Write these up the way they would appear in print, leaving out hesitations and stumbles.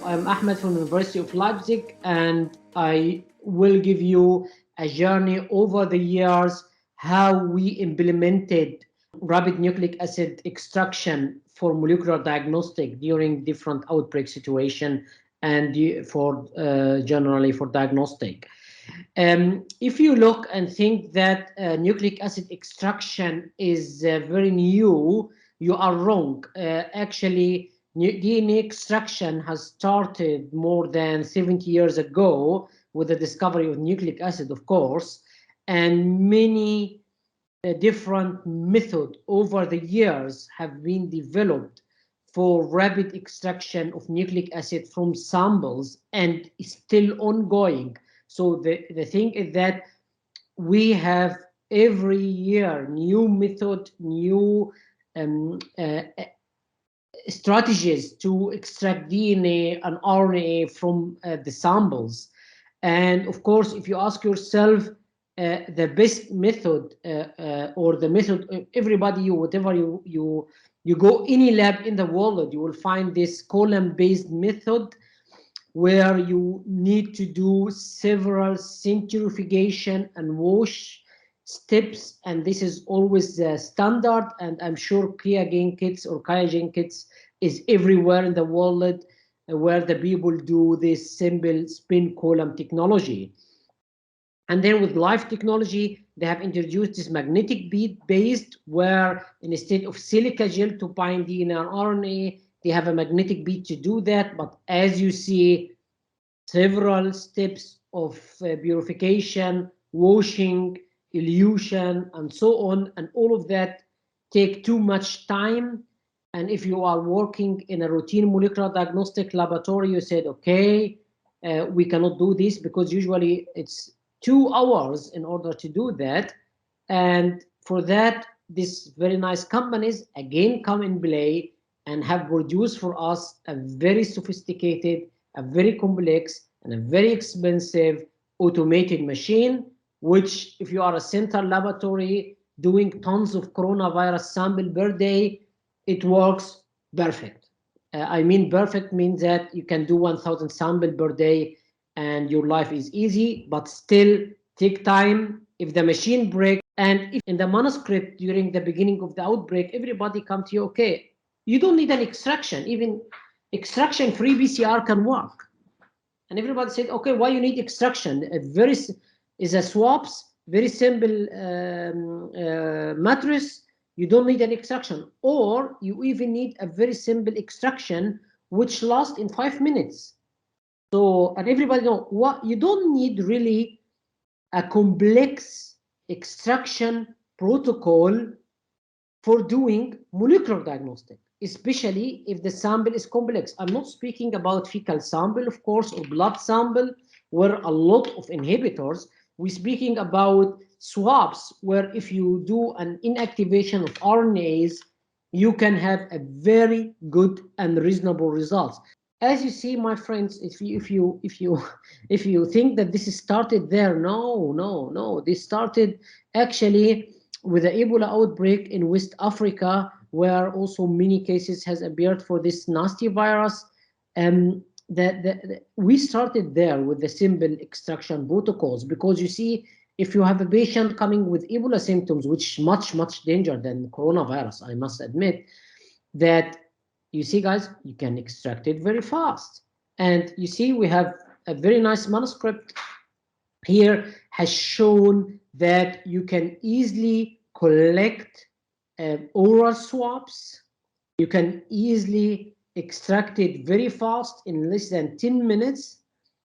I'm Ahmed from the University of Leipzig, and I will give you a journey over the years how we implemented rapid nucleic acid extraction for molecular diagnostic during different outbreak situation and for generally for diagnostic. If you look and think that nucleic acid extraction is very new, you are wrong. Actually, DNA extraction has started more than 70 years ago with the discovery of nucleic acid, of course, and many different methods over the years have been developed for rapid extraction of nucleic acid from samples and is still ongoing. So the thing is that we have every year new method, new strategies to extract DNA and RNA from the samples. And of course, if you ask yourself the best method or the method, everybody, whatever you go any lab in the world, you will find this column-based method where you need to do several centrifugation and wash steps, and this is always the standard, and I'm sure QIAGEN kits or QIAGEN kits is everywhere in the world where the people do this simple spin column technology. And then with live technology, they have introduced this magnetic bead based, where instead of silica gel to bind DNA and RNA, they have a magnetic bead to do that. But as you see, several steps of purification, washing, elution, and so on, and all of that take too much time. And if you are working in a routine molecular diagnostic laboratory, you said, okay, we cannot do this because usually it's 2 hours in order to do that. And for that, these very nice companies again come in play and have produced for us a very sophisticated, a very complex, and a very expensive automated machine, which if you are a central laboratory doing tons of coronavirus sample per day, it works perfect. I mean, perfect means that you can do 1,000 samples per day and your life is easy, but still take time. If the machine breaks, and if in the manuscript during the beginning of the outbreak, everybody come to you, okay, you don't need an extraction, even extraction-free PCR can work. And everybody said, okay, why you need extraction? Is a swabs, very simple matrix. You don't need an extraction, or you even need a very simple extraction which lasts in 5 minutes. So, and everybody know what you don't need really a complex extraction protocol for doing molecular diagnostic, especially if the sample is complex. I'm not speaking about fecal sample, of course, or blood sample, where a lot of inhibitors. We're speaking about swabs, where if you do an inactivation of RNAs, you can have a very good and reasonable results. As you see, my friends, if you think that this started there, no. This started actually with the Ebola outbreak in West Africa, where also many cases has appeared for this nasty virus. We started there with the simple extraction protocols, because you see, if you have a patient coming with Ebola symptoms, which much danger than coronavirus, I must admit, that you see, guys, you can extract it very fast. And you see, we have a very nice manuscript here has shown that you can easily collect oral swabs. You can easily extract it very fast in less than 10 minutes.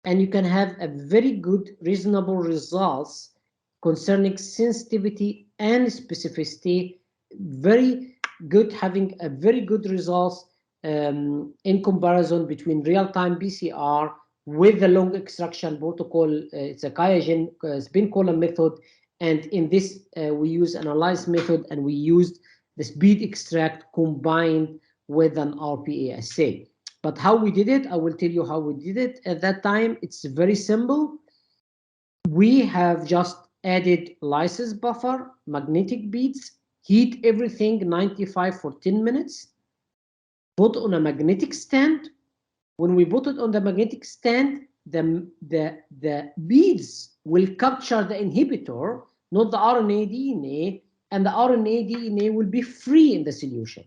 And you can have a very good, reasonable results concerning sensitivity and specificity. Very good, having a very good results in comparison between real-time PCR with the long extraction protocol. It's a QIAGEN spin column method, and in this we use analyze method, and we used the SpeedXtract combined with an RPA assay. But how we did it, I will tell you how we did it. At that time, it's very simple. We have just added lysis buffer, magnetic beads, heat everything 95 for 10 minutes, put on a magnetic stand, When we put it on the magnetic stand, the beads will capture the inhibitor, not the RNA DNA, and the RNA DNA will be free in the solution.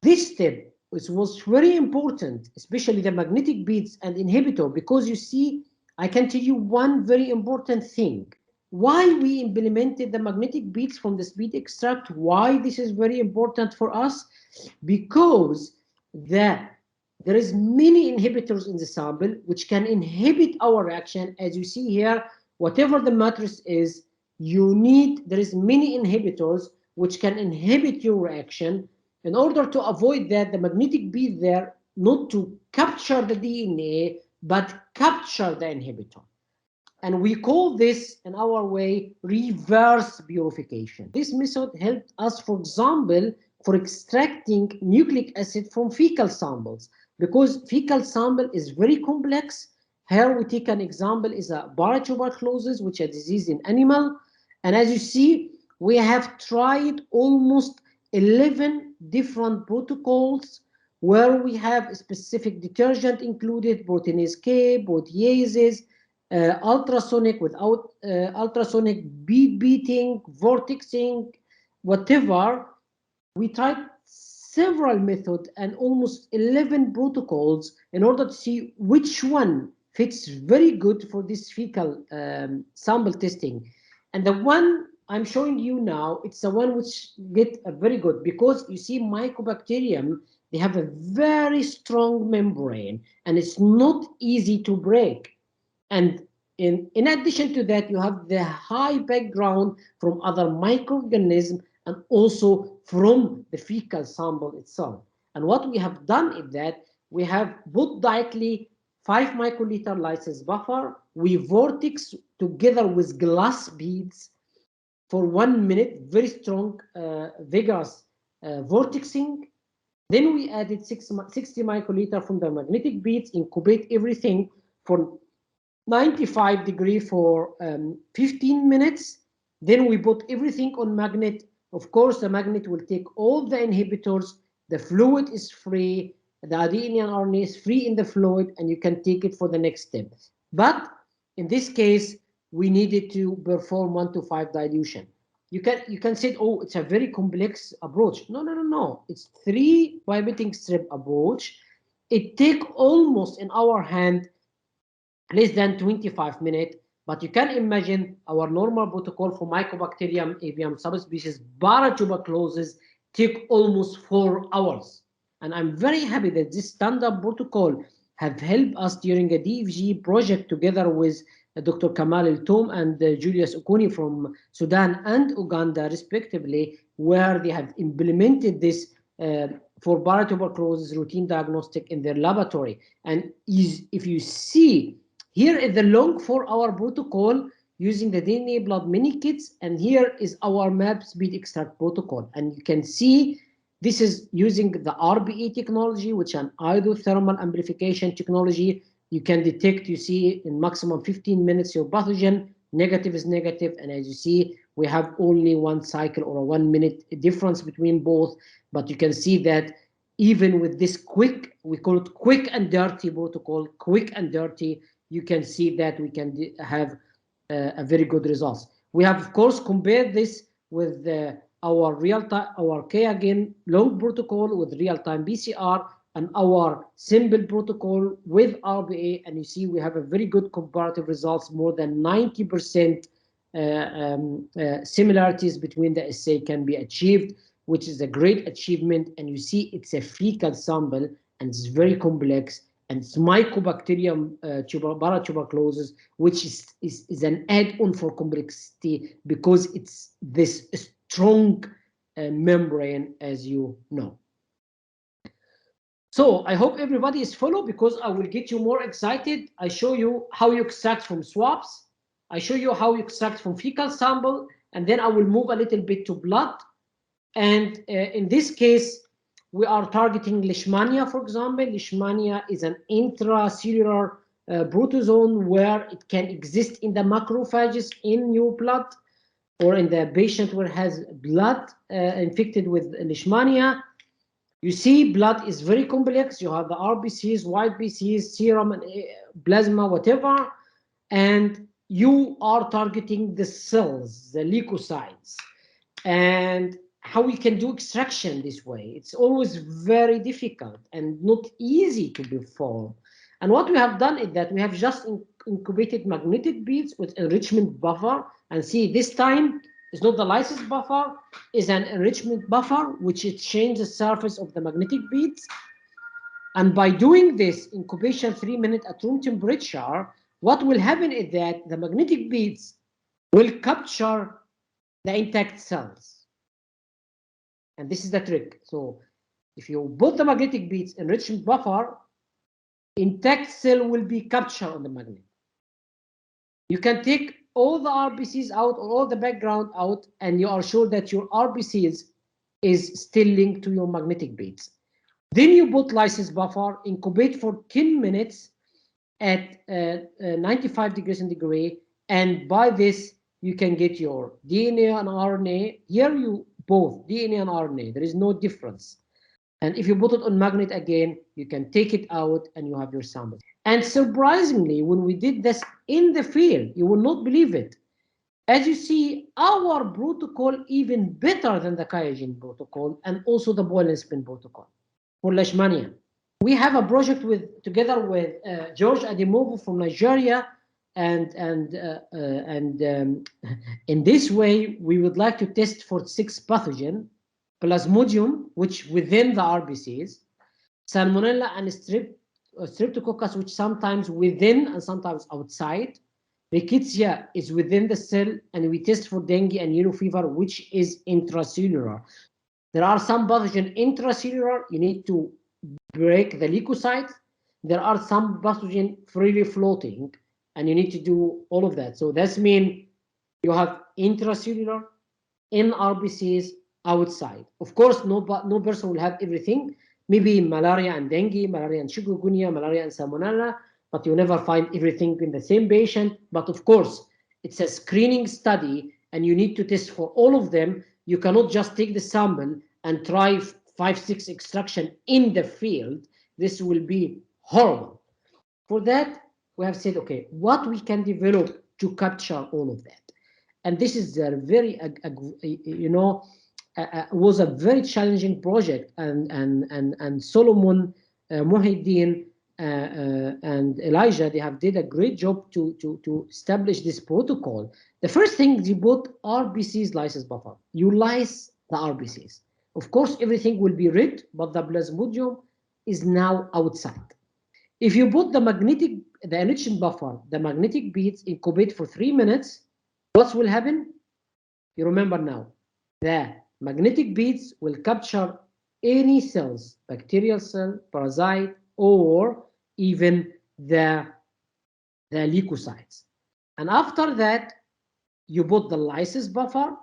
This step was very important, especially the magnetic beads and inhibitor, because you see, I can tell you one very important thing. Why we implemented the magnetic beads from the SpeedXtract, why this is very important for us, because there is many inhibitors in the sample which can inhibit our reaction. As you see here, whatever the matrix is, there is many inhibitors which can inhibit your reaction. In order to avoid that, the magnetic bead there, not to capture the DNA, but capture the inhibitor. And we call this, in our way, reverse purification. This method helped us, for example, for extracting nucleic acid from fecal samples, because fecal sample is very complex. Here we take an example is a paratuberculosis, which is a disease in animal. And as you see, we have tried almost 11 different protocols where we have specific detergent included, proteinase K, proteases, ultrasonic, without ultrasonic, bead beating, vortexing, whatever. We tried several methods and almost 11 protocols in order to see which one fits very good for this fecal sample testing. And the one I'm showing you now, it's the one which get very good, because you see Mycobacterium, they have a very strong membrane and it's not easy to break. And in addition to that, you have the high background from other microorganisms and also from the fecal sample itself. And what we have done is that we have put directly 5 microliter lysis buffer. We vortex together with glass beads for 1 minute, very strong, vigorous vortexing. Then we added 60 microliter from the magnetic beads, incubate everything for 95 degrees for 15 minutes. Then we put everything on magnet. Of course, the magnet will take all the inhibitors. The fluid is free. The DNA and RNA is free in the fluid, and you can take it for the next step. But in this case, we needed to perform 1:5 dilution. You can say, oh, it's a very complex approach. No. It's 3 biometric strip approach. It takes almost in our hand less than 25 minutes, but you can imagine our normal protocol for Mycobacterium avium subspecies paratuberculosis take almost 4 hours. And I'm very happy that this standard protocol have helped us during a DFG project together with Dr. Kamal El-Toum and Julius Okuni from Sudan and Uganda, respectively, where they have implemented this for paratuberculosis routine diagnostic in their laboratory. And if you see, here is the long 4-hour protocol using the DNA blood mini kits, and here is our MAP SpeedXtract protocol. And you can see this is using the RBA technology, which is an isothermal amplification technology. You can detect, you see, in maximum 15 minutes your pathogen, negative is negative, and as you see, we have only 1 cycle or a 1 minute difference between both. But you can see that even with this quick, we call it quick and dirty protocol, quick and dirty, you can see that we can have a very good results. We have, of course, compared this with our real-time, our QIAGEN long protocol with real-time PCR, and our simple protocol with RBA, and you see we have a very good comparative results, more than 90% similarities between the assay can be achieved, which is a great achievement. And you see it's a fecal sample and it's very complex, and it's Mycobacterium paratuberculosis, which is an add-on for complexity because it's this strong membrane, as you know. So I hope everybody is follow, because I will get you more excited. I show you how you extract from swabs. I show you how you extract from fecal sample, and then I will move a little bit to blood. And in this case, we are targeting Leishmania, for example. Leishmania is an intracellular protozoan where it can exist in the macrophages in your blood, or in the patient who has blood infected with Leishmania. You see, blood is very complex. You have the RBCs, white BCs, serum, and plasma, whatever, and you are targeting the cells, the leukocytes, and how we can do extraction this way. It's always very difficult and not easy to perform. And what we have done is that we have just incubated magnetic beads with enrichment buffer, and see this time it's not the lysis buffer, is an enrichment buffer which it changes the surface of the magnetic beads. And by doing this incubation 3 minutes at room temperature, what will happen is that the magnetic beads will capture the intact cells. And this is the trick. So if you put the magnetic beads enrichment buffer, intact cell will be captured on the magnet. You can take all the RBCs out or all the background out, and you are sure that your RBCs is still linked to your magnetic beads. Then you put lysis buffer, incubate for 10 minutes at 95 degrees centigrade, and by this you can get your DNA and RNA. Here you both DNA and RNA, there is no difference. And if you put it on magnet again, you can take it out and you have your sample. And surprisingly, when we did this in the field, you will not believe it. As you see, our protocol even better than the QIAGEN protocol and also the boil and spin protocol for Leishmania. We have a project together with George Ademovo from Nigeria, and in this way we would like to test for 6 pathogens: Plasmodium, which within the RBCs, Salmonella and Streptococcus, which sometimes within and sometimes outside. Rickettsia is within the cell, and we test for dengue and yellow fever, which is intracellular. There are some pathogens intracellular, you need to break the leukocytes. There are some pathogens freely floating, and you need to do all of that. So that means you have intracellular, in RBCs, outside. Of course, no person will have everything. Maybe malaria and dengue, malaria and chikungunya, malaria and salmonella, but you never find everything in the same patient. But of course, it's a screening study, and you need to test for all of them. You cannot just take the sample and try 5-6 extraction in the field. This will be horrible. For that, we have said, okay, what we can develop to capture all of that. And this is a very, was a very challenging project, and Solomon, Muhyiddin, and Elijah, they have did a great job to establish this protocol. The first thing, they put RBCs lysis buffer. You lyse the RBCs. Of course, everything will be red, but the Plasmodium is now outside. If you put the enrichment buffer, the magnetic beads incubate for 3 minutes, what will happen? You remember now, the magnetic beads will capture any cells, bacterial cell, parasite, or even the leukocytes. And after that, you put the lysis buffer,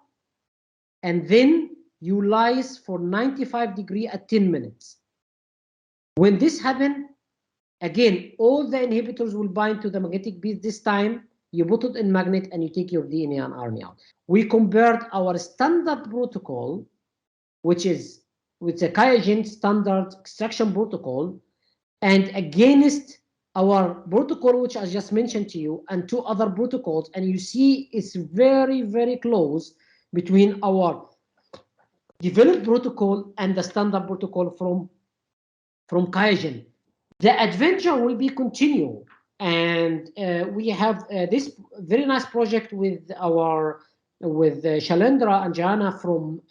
and then you lyse for 95 degrees at 10 minutes. When this happens, again, all the inhibitors will bind to the magnetic bead. This time, you put it in magnet and you take your DNA and RNA out. We compared our standard protocol, which is with the QIAGEN standard extraction protocol, and against our protocol, which I just mentioned to you, and 2 other protocols, and you see it's very, very close between our developed protocol and the standard protocol from QIAGEN. The adventure will be continued, and we have this very nice project with Shalendra and Jana from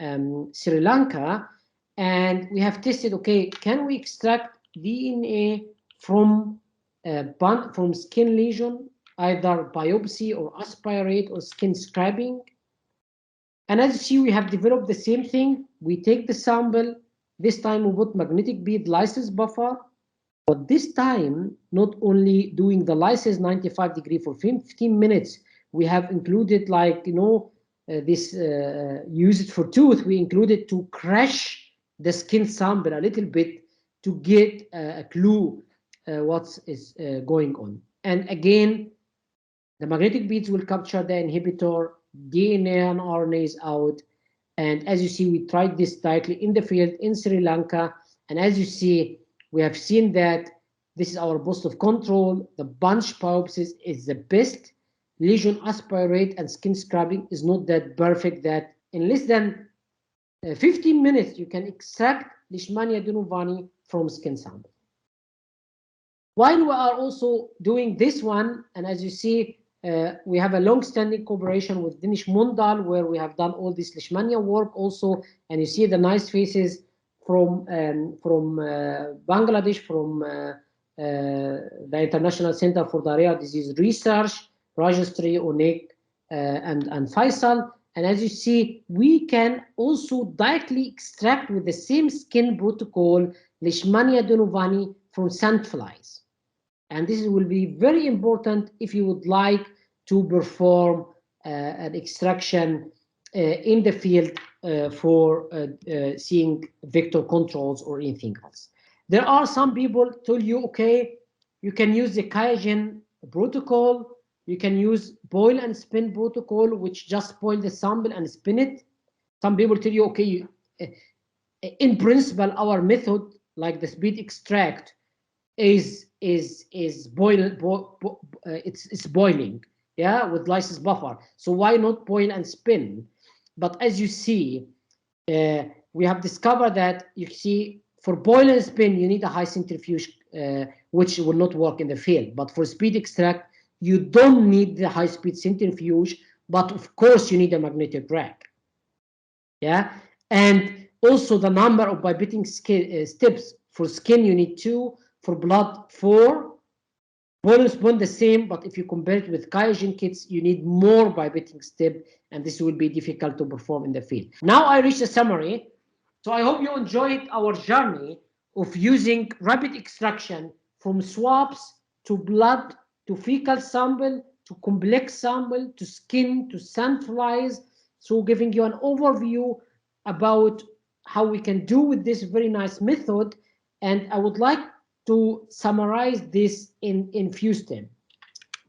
Sri Lanka, and we have tested, okay, can we extract DNA from skin lesion, either biopsy or aspirate or skin scraping? And as you see, we have developed the same thing. We take the sample. This time we put magnetic bead lysis buffer, but this time not only doing the lysis 95 degrees for 15 minutes, we have included, like, this use it for tooth. We included to crash the skin sample a little bit to get a clue what is going on. And again, the magnetic beads will capture the inhibitor, DNA and RNA is out. And as you see, we tried this directly in the field in Sri Lanka, And as you see, we have seen that this is our positive control. The bunch biopsies is the best. Lesion aspirate and skin scrubbing is not that perfect that in less than 15 minutes you can extract Leishmania dunovani from skin sample. While we are also doing this one, and as you see, we have a long-standing cooperation with Danish Mundal, where we have done all this Leishmania work also, and you see the nice faces from Bangladesh, from the International Center for Diarrhea Disease Research, Rajastri, Onek, and Faisal. And as you see, we can also directly extract with the same skin protocol Leishmania dunovani from sandflies. And this will be very important if you would like to perform an extraction in the field for seeing vector controls or anything else. There are some people tell you, okay, you can use the QIAGEN protocol, you can use boil and spin protocol, which just boil the sample and spin it. Some people tell you, okay, in principle, our method, like the SpeedXtract, is it's boiling, yeah, with lysis buffer. So why not boil and spin? But as you see, we have discovered that you see for boil and spin you need a high centrifuge, which will not work in the field. But for SpeedXtract, you don't need the high-speed centrifuge, but of course you need a magnetic rack. Yeah, and also the number of pipetting steps for skin you need 2, for blood 4. Boil and spin the same, but if you compare it with QIAGEN kits, you need more pipetting step, and this will be difficult to perform in the field. Now I reached a summary, so I hope you enjoyed our journey of using rapid extraction from swabs to blood to fecal sample to complex sample to skin to sandflies. So giving you an overview about how we can do with this very nice method, and I would like to summarize this in few steps.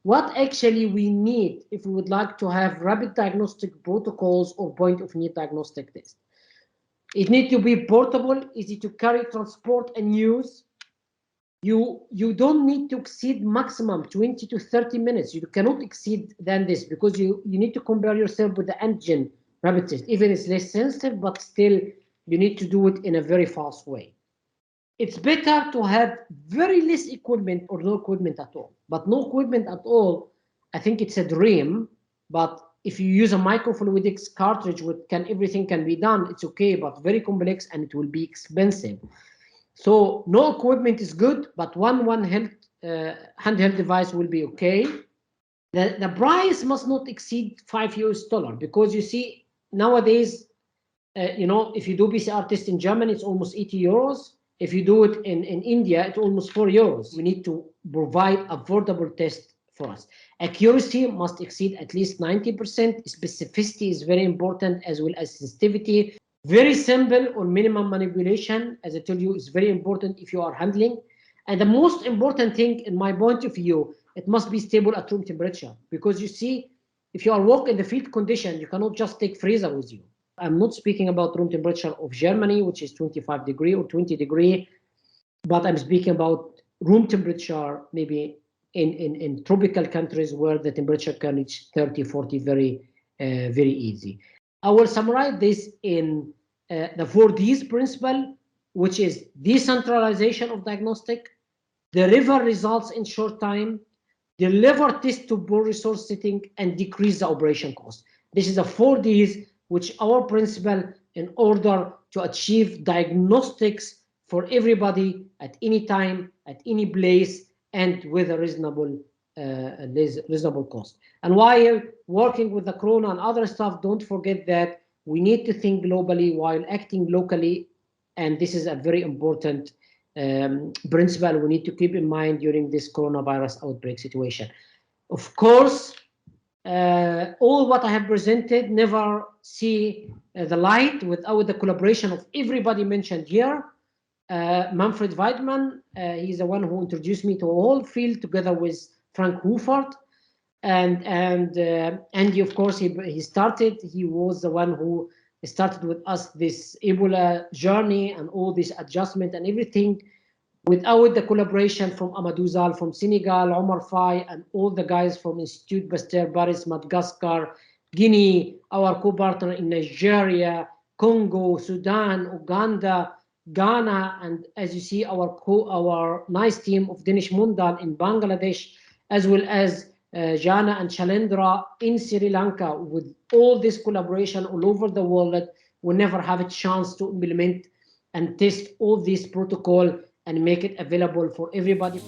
What actually we need if we would like to have rapid diagnostic protocols or point of need diagnostic test. It needs to be portable, easy to carry, transport, and use. You don't need to exceed maximum 20 to 30 minutes. You cannot exceed than this, because you need to compare yourself with the antigen rapid test. Even it's less sensitive, but still you need to do it in a very fast way. It's better to have very less equipment or no equipment at all. But no equipment at all, I think it's a dream. But if you use a microfluidics cartridge with everything can be done, it's okay, but very complex and it will be expensive. So no equipment is good, but one handheld device will be okay. The price must not exceed $5 because you see nowadays, if you do PCR test in Germany, it's almost 80 euros. If you do it in India, it's almost 4 euros. We need to provide affordable test for us. Accuracy must exceed at least 90%. Specificity is very important, as well as sensitivity. Very simple or minimum manipulation, as I told you, is very important if you are handling. And the most important thing, in my point of view, it must be stable at room temperature. Because you see, if you are working in the field condition, you cannot just take freezer with you. I'm not speaking about room temperature of Germany, which is 25 degree or 20 degree, but I'm speaking about room temperature maybe in tropical countries where the temperature can reach 30, 40 very easy. I will summarize this in the 4Ds principle, which is decentralization of diagnostic, deliver results in short time, deliver test to poor resource setting, and decrease the operation cost. This is the 4Ds, which our principle in order to achieve diagnostics for everybody at any time, at any place, and with a reasonable cost. And while working with the corona and other stuff, don't forget that we need to think globally while acting locally, and this is a very important principle we need to keep in mind during this coronavirus outbreak situation. Of course, all what I have presented never see the light without the collaboration of everybody mentioned here. Manfred Weidmann, he's the one who introduced me to a whole field together with Frank Hufert, and Andy, of course, he started. He was the one who started with us this Ebola journey and all this adjustment and everything. Without the collaboration from Amadou Zal from Senegal, Omar Faye, and all the guys from Institute Pasteur Paris, Madagascar, Guinea, our co-partner in Nigeria, Congo, Sudan, Uganda, Ghana, and as you see, our nice team of Dinesh Mundal in Bangladesh, as well as Jana and Chalendra in Sri Lanka. With all this collaboration all over the world, we never have a chance to implement and test all this protocol and make it available for everybody.